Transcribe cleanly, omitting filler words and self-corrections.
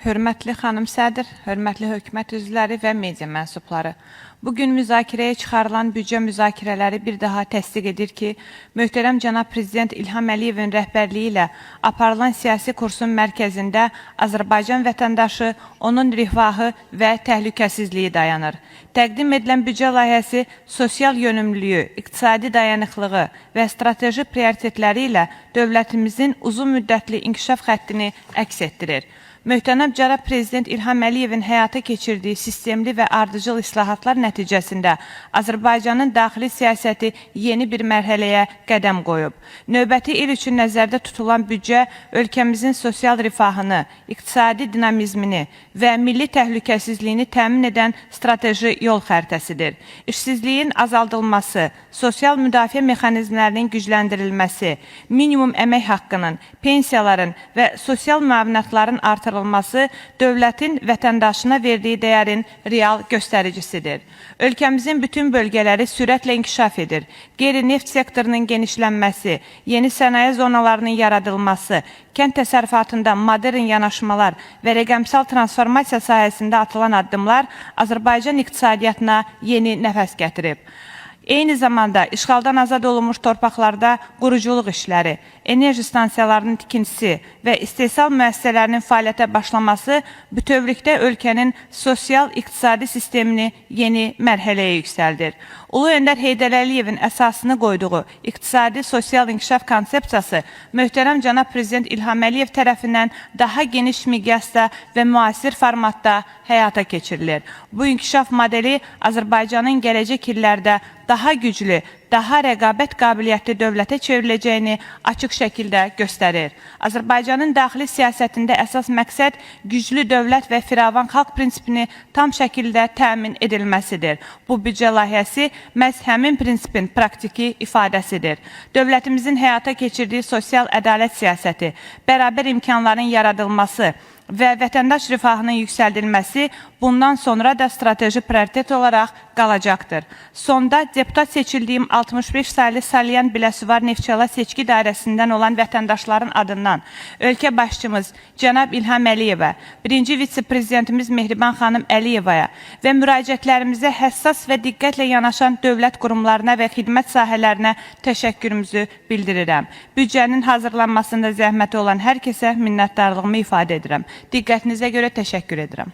Hörmətli xanım sədr, hörmətli hökumət üzvləri və media mənsubları. Bugün müzakirəyə çıxarılan büdcə müzakirələri bir daha təsdiq edir ki, möhtərəm cənab Prezident İlham Əliyevin rəhbərliyi ilə aparılan siyasi kursun mərkəzində Azərbaycan vətəndaşı, onun rifahı və təhlükəsizliyi dayanır. Təqdim edilən büdcə layihəsi sosial yönümlülüyü, iqtisadi dayanıqlığı və strateji prioritetləri ilə dövlətimizin uzun müddətli inkişaf xəttini əks etdirir. Möhtərəm cənab Prezident İlham Əliyevin həyata keçirdiyi sistemli və ardıcıl islahatlar nəticəsində Azərbaycanın daxili siyasəti yeni bir mərhələyə qədəm qoyub. Növbəti il üçün nəzərdə tutulan büdcə ölkəmizin sosial rifahını, iqtisadi dinamizmini və milli təhlükəsizliyini təmin edən strateji yol xəritəsidir. İşsizliyin azaldılması, sosial müdafiə mexanizmlərinin gücləndirilməsi, minimum əmək haqqının, pensiyaların və sosial müavinətlərin artırılması dövlətin vətəndaşına verdiyi dəyərin real göstəricisidir. Ölkəmizin bütün bölgələri sürətlə inkişaf edir. Qeyri-neft sektorunun genişlənməsi, yeni sənaye zonalarının yaradılması, kənd təsərrüfatında modern yanaşmalar və rəqəmsal transformasiya sahəsində atılan addımlar Azərbaycan iqtisadiyyatına yeni nəfəs gətirib. Eyni zamanda işğaldan azad olunmuş torpaqlarda quruculuq işləri, enerji stansiyalarının tikintisi və istehsal müəssisələrinin fəaliyyətə başlaması bütövlükdə ölkənin sosial-iqtisadi sistemini yeni mərhələyə yüksəldir. Ulu Öndər Heydər Əliyevin əsasını qoyduğu iqtisadi-sosial inkişaf konsepsiyası möhtərəm cənab Prezident İlham Əliyev tərəfindən daha geniş miqyasda və müasir formatda həyata keçirilir. Bu inkişaf modeli Azərbaycanın gələcək illərdə daha güclü, daha rəqabət qabiliyyətli dövlətə çevriləcəyini açıq şəkildə göstərir. Azərbaycanın daxili siyasətində əsas məqsəd güclü dövlət və firavan xalq prinsipini tam şəkildə təmin edilməsidir. Bu büdcə layihəsi məhz həmin prinsipin praktiki ifadəsidir. Dövlətimizin həyata keçirdiyi sosial ədalət siyasəti, bərabər imkanların yaradılması və vətəndaş rifahının yüksəldilməsi bundan sonra da strateji prioritet olaraq qalacaqdır. Sonda deputat seçildiyim 65 saylı Salyan Biləsuvar Neftçala seçki dairəsindən olan vətəndaşların adından ölkə başçımız cənab İlham Əliyevə, birinci vitse-prezidentimiz Mehriban xanım Əliyevaya və müraciətlərimizə həssas və diqqətlə yanaşan dövlət qurumlarına və xidmət sahələrinə təşəkkürümüzü bildirirəm. Büdcənin hazırlanmasında zəhməti olan hər kəsə minnətdarlığımı ifadə edirəm. Diqqətinizə görə təşəkkür edirəm.